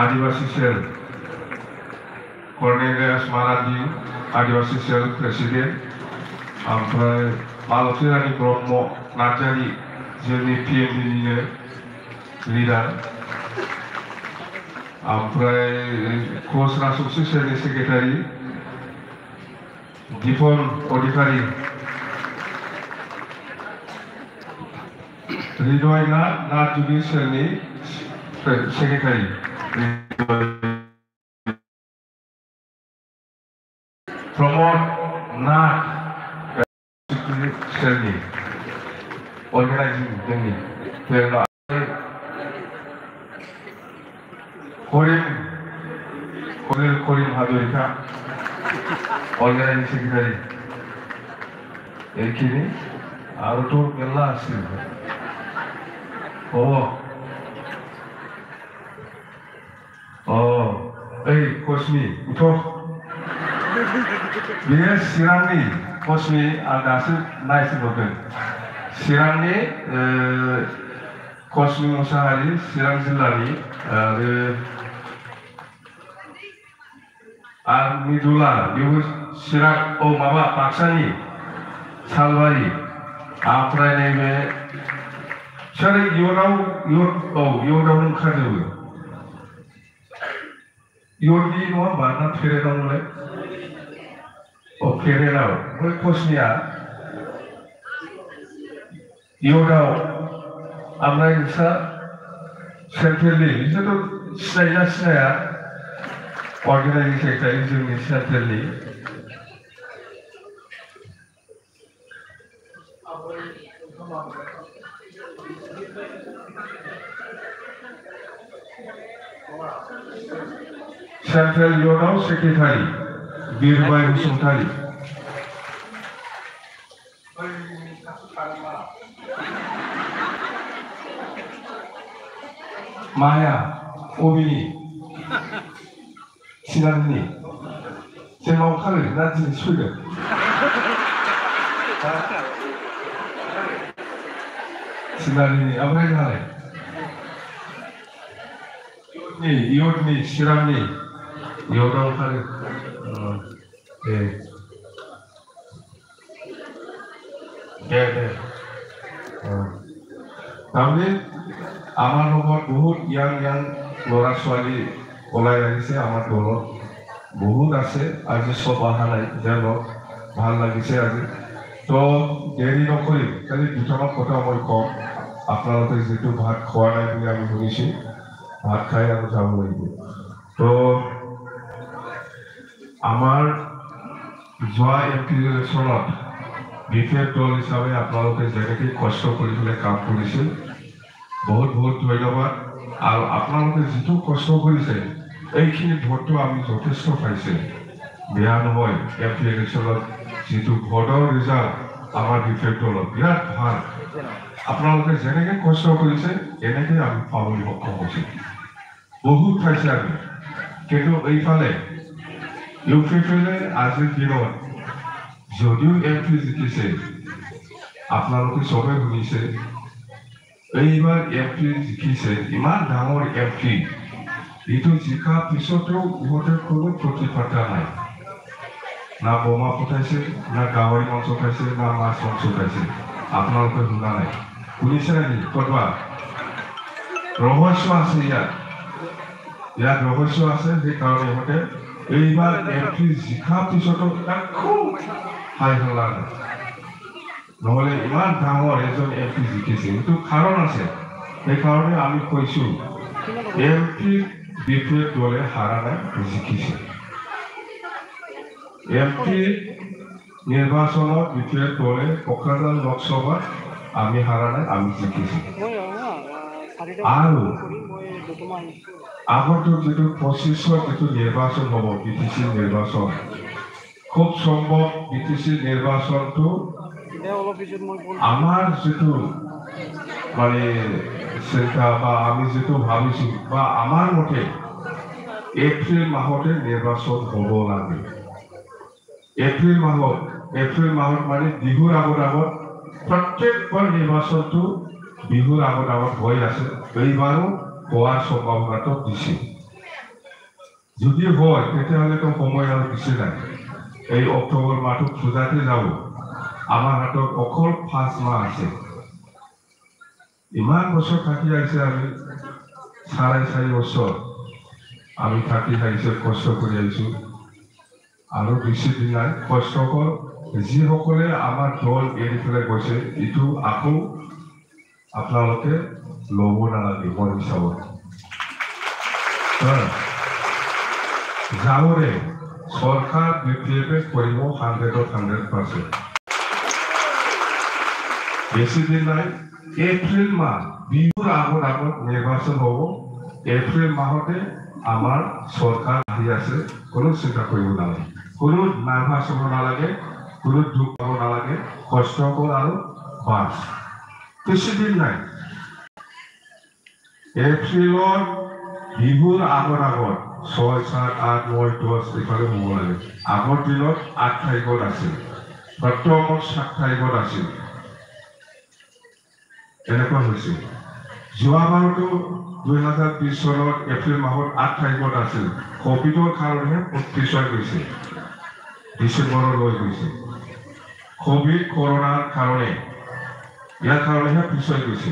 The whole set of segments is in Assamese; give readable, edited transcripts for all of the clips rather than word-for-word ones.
आदिवासी सेल कर्नेलियास मारान्डी आदिवासी सेल प्रेसिडेंट ओमफ्राय मालती रानी ब्रह्म नार्जारी जोंनि PMD लिडार ओमफ्राय कोच राजबंशी सेलनि सेक्रेटारि दीपन अधिकारी हृदय नाथ जुगि सेलनि सेक्रेटारि प्रमोद नाथ सेलनि अर्गेनाइजिं जोंनि करिम हाजरिका अर्गेनाइजिं सेक्रेटारि एखिनि आरोथ' मेरला आसि कचनि बेयो चिरांनि कचनि आं दासो नायसनहरदों चिरांनि कचनि मुसाहारि चिरां जिल्लानि आरो मिदुला बेबो चिरां माबा बाक्सानि सालबारि ओमफ्राय नैबे सोर इयुनाव ओंखारजोबो इयुननि नङा होमबा ना फेरेनावलाय फेरेनाव बै कचनिया इयुनाव ओमफ्राय नोंस्रा सेन्ट्रेलनि बिसोरथ' सिनायना सिनाया अर्गेनाइजिं सेक्रेटारि जोंनि सेन्ट्रेलनि सेंट्रेल इयुनाव सेक्रेटारि बिरबाय बसुमतारी माया अबिनि चिरांनि जोंनाव ओंखारो ना दिनै फैगोन चिरांनि ओमफ्राय नालाय इयुननि चिरांनि इयुनाव ओंखारो दे तारमाने আমার লগত বহুত ইয়াং ল'ৰা ছোৱালী ওলাই আহিছে আমাৰ দলত বহুত আছে আজি সব অহা নাই তেওঁলোক ভাল লাগিছে আজি তো দেৰি নকৰি খালি দুটামান কথা মই কম আপোনালোকে যিটো ভাত খোৱা নাই বুলি আমি শুনিছোঁ ভাত খাই আৰু যাব লাগিব তো আমাৰ যোৱা MP ইলেকশ্যনত বিশেষ দল হিচাপে আপোনালোকে যেনেকৈ কষ্ট কৰি পেলাই কাম কৰিছিল बहुत धन्यवाद और आपनालोके जितु कष्ट करिसे এইখিনি ভোটটো আমি যথেষ্ট পাইছে বেয়া নহয় MP ইলেকশ্যনত जितु ভোটৰ ৰিজাল্ট আমাৰ বিফেক্ট দলত বিৰাট ভাল আপোনালোকে যেনেকৈ কষ্ট কৰিছে এনেকৈ আমি পাবলৈ সক্ষম হৈছো বহুত পাইছে আমি কিন্তু এইফালে ইউপিপিলে আজিৰ দিনত যদিও MP জিকিছে আপোনালোকে সবে শুনিছে এইবাৰ MP জিকিছে ইমান ডাঙৰ MP এইটো জিকা পিছতো ইহঁতে কোনো প্ৰতিপাতা নাই না বোমা পঠাইছে না গাহৰি মাংস খাইছে না মাছ মাংস খাইছে আপোনালোকে শুনা নাই শুনিছে নেকি কতবা ৰহস্য আছে ইয়াত ৰহস্য আছে সেইকাৰণে ইহঁতে এইবাৰ MP জিকা পিছতো খুব হাই হল্লা নাই নহলে ইমান ডাঙৰ এজন MP জিকিছে এইটো কাৰণ আছে সেইকাৰণে আমি কৈছোঁ MP বিপৰীত দলে হাৰা নাই জিকিছে MP নিৰ্বাচনত বিপৰীত দলে কোকৰাঝাৰ লোকসভাত আমি হাৰা নাই আমি জিকিছোঁ আৰু আগতো যিটো 25ৰ যিটো নিৰ্বাচন হ'ব BTC নিৰ্বাচন খুব সম্ভৱ BTC নিৰ্বাচনটো আমার যেটো মানে চিন্তা বা আমি যেটো ভাবিছো বা আমার মতে এপ্রিল মাহতে নির্বাচন হব লাগে এপ্রিল মাহত মানে বিহুর আগত প্রত্যেকবার নির্বাচনটো বিহুর আগত হৈ আছে এইবাৰো হওয়াৰ সম্ভাবনাটো দিছে যদি হয় তেতিয়াহ'লেতো সময় আৰু বেছি নাই এই অক্টোবৰ মাহটো পূজাতে যাব আমাৰ হাতত অকল 5 মাহ আছে ইমান বছৰ থাকি আহিছে আমি 4.5 বছৰ আমি থাকি আহিছে কষ্ট কৰি আহিছোঁ আৰু বেছি দিন নাই কষ্ট কৰ যিসকলে আমাৰ দল এৰি পেলাই গৈছে এইটো আকৌ আপোনালোকে ল'ব নালাগে মোৰ হিচাপত যাবৰে চৰকাৰ বিপ্লৱ কৰিব 100% বেছি দিন নাই এপ্ৰিল মাহ বিহুৰ আগত নিৰ্বাচন হ'ব এপ্ৰিল মাহতে আমাৰ চৰকাৰ আহি আছে কোনো চিন্তা কৰিব নালাগে কোনো নাৰ্ভাছ হ'ব নালাগে কোনো দুখ পাব নালাগে কষ্ট কৰ আৰু বাছ বেছি দিন নাই এপ্ৰিলৰ বিহুৰ আগত 6, 7, 8, 9, 10 এইফালে হ'ব লাগে আগৰ দিনত 8 তাৰিখত আছিল বৰ্তমান 7 তাৰিখত আছিল এনেকুৱা হৈছিল যোৱাবাৰতো 2020 চনত এপ্ৰিল মাহত 8 তাৰিখত আছিল কোভিডৰ কাৰণে পিছুৱাই গৈছে ডিচেম্বৰলৈ গৈছে কোভিড কৰোনাৰ কাৰণে ইয়াৰ কাৰণেহে পিছুৱাই গৈছে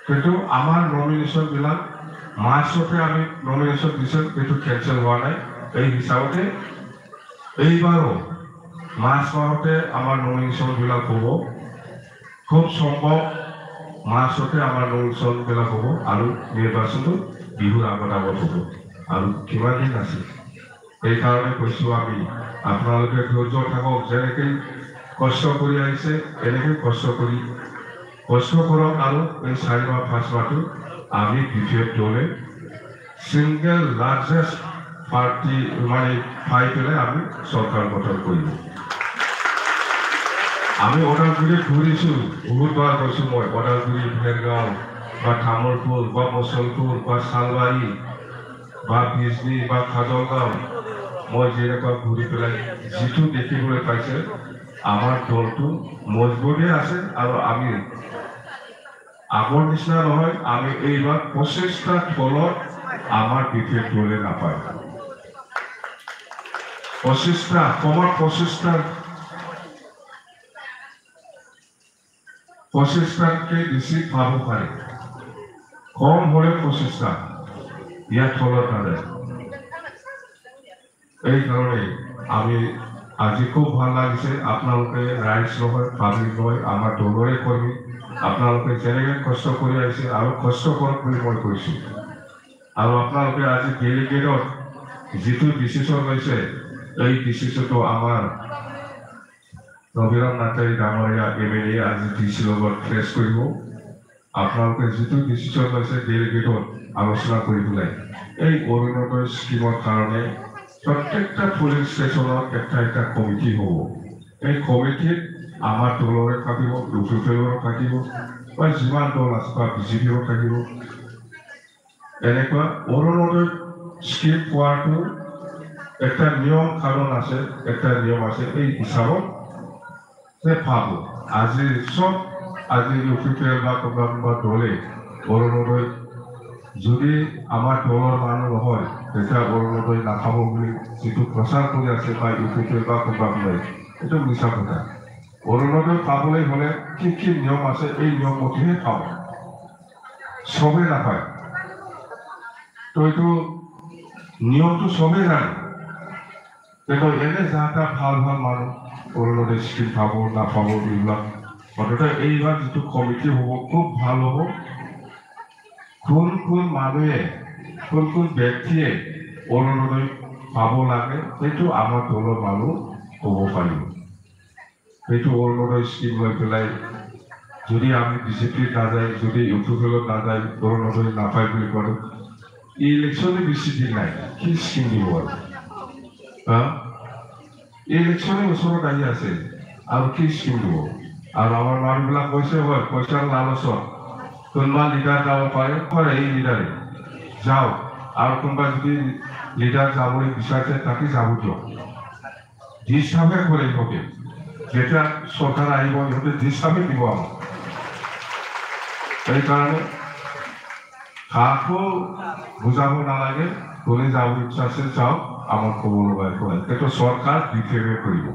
কিন্তু আমাৰ নমিনেশ্যনবিলাক মাৰ্চতে আমি নমিনেশ্যন দিছোঁ এইটো কেঞ্চেল হোৱা নাই এই হিচাপতে এইবাৰো মাৰ্চ মাহতে আমাৰ নমিনেশ্যনবিলাক হ'ব খুব সম্ভৱ মাৰ্চতে আমাৰ নমিনেশ্যনবিলাক হ'ব আৰু নিৰ্বাচনটো বিহুৰ আগত হ'ব আৰু কিমান দিন আছে এইকাৰণে কৈছোঁ আমি আপোনালোকে ধৈৰ্য থাকক যেনেকৈ কষ্ট কৰি আহিছে এনেকৈ কষ্ট কৰক আৰু এই 4 মাহ 5 মাহটো আমি বিজেপি দলে সিঙ্গেল লাৰ্জেষ্ট পাৰ্টি মানে পাই পেলাই আমি চৰকাৰ গঠন কৰিব আমি ওদালগুৰি ঘূৰিছোঁ বহুতবাৰ গৈছোঁ মই ওদালগুৰি ভেৰগাঁও বা তামোলপুৰ বা মুছলপুৰ বা শালবাৰী বা বিজনী বা খাজলগাঁও মই যেনেকুৱা ঘূৰি পেলাই যিটো দেখিবলৈ পাইছে আমাৰ দলটো মজবুতে আছে আৰু আমি আগৰ নিচিনা নহয় আমি এইবাৰ 25টা দলত আমাৰ বিজেপি দলে নাপায় 25টা কমত 25টাতকৈ বেছি পাব পাৰে কম হ'লে 25টা ইয়াৰ তলত নাযায় এইকাৰণে আমি আজি খুব ভাল লাগিছে আপোনালোকে ৰাইজ নহয় পাব্লিক নহয় আমাৰ দলৰে কৰ্মী আপোনালোকে যেনেকৈ কষ্ট কৰি আহিছে আৰু কষ্ট কৰক বুলি মই কৈছোঁ আৰু আপোনালোকে আজি ডেলিগেটত যিটো ডিচিশ্যন লৈছে এই ডিচিশ্যনটো আমাৰ ৰবিৰাম নাৰ্জাৰী ডাঙৰীয়া MLA আজি DC লগত ফেচ কৰিব আপোনালোকে যিটো ডিচিশ্যন লৈছে ডেলিগেটত আলোচনা কৰি পেলাই এই অৰুণোদয় স্কিমৰ কাৰণে প্ৰত্যেকটা পুলিং ষ্টেচনত এটা কমিটি হ'ব এই কমিটিত আমাৰ দলৰে থাকিব UPPৰ থাকিব বা যিমান দল আছে বা BJPৰ থাকিব এনেকুৱা অৰুণোদয় স্কিম পোৱাটো একটা নিয়ম কানুন আছে একটা নিয়ম আছে এই হিচাপত পাব আজি UPPৰ বা কোনোবা দলে অৰুণোদয় যদি আমাৰ দলৰ মানুহ নহয় তেতিয়া অৰুণোদয় নাপাব বুলি যিটো প্ৰচাৰ কৰি আছে বা UPPৰ বা কোনোবা এইটো মিছা কথা অৰুণোদয় পাবলৈ হ'লে কি নিয়ম আছে এই নিয়ম মতেহে পাব চবেই নাপায় তো এইটো নিয়মটো চবেই জানে কিন্তু এনে যাহা ভাল মানুহ অৰুণোদয় স্কিম পাব নাপাব এইবিলাক মুঠতে এইবাৰ যিটো কমিটি হ'ব খুব ভাল হ'ব কোন মানুহে কোন ব্যক্তিয়ে অৰুণোদয় পাব লাগে সেইটো আমাৰ দলৰ মানুহ ক'ব পাৰিব সেইটো অৰুণোদয় স্কিম লৈ পেলাই যদি আমি BJPত নাযায় যদি UPPত নাযায় অৰুণোদয় নাপায় বুলি কওঁ ইলেকশ্যনে বেছি দিন নাই কি স্কিম দিব আৰু ইলেকশ্যনে ওচৰত আহি আছে আৰু কি স্কিম দিব আৰু আমাৰ মানুহবিলাক কৈছে হয় পইচাৰ লালচত কোনোবা লিডাৰ যাব পাৰে এই লিডাৰে যাওক আৰু কোনোবা যদি লিডাৰ যাবলৈ বিচাৰিছে তাকে যাব দিয়ক ডিষ্টাৰ্বহে কৰে ইহঁতে যেতিয়া চৰকাৰ আহিব ইহঁতে ডিষ্টাৰ্বহে দিব আমাক সেইকাৰণে কাকো বুজাব নালাগে, কোনে যাব ইচ্ছা আছে যাওক, আমাৰ ক'ব লগা একো নাই। সেইটো চৰকাৰ ডিক্লেয়াৰ কৰিব।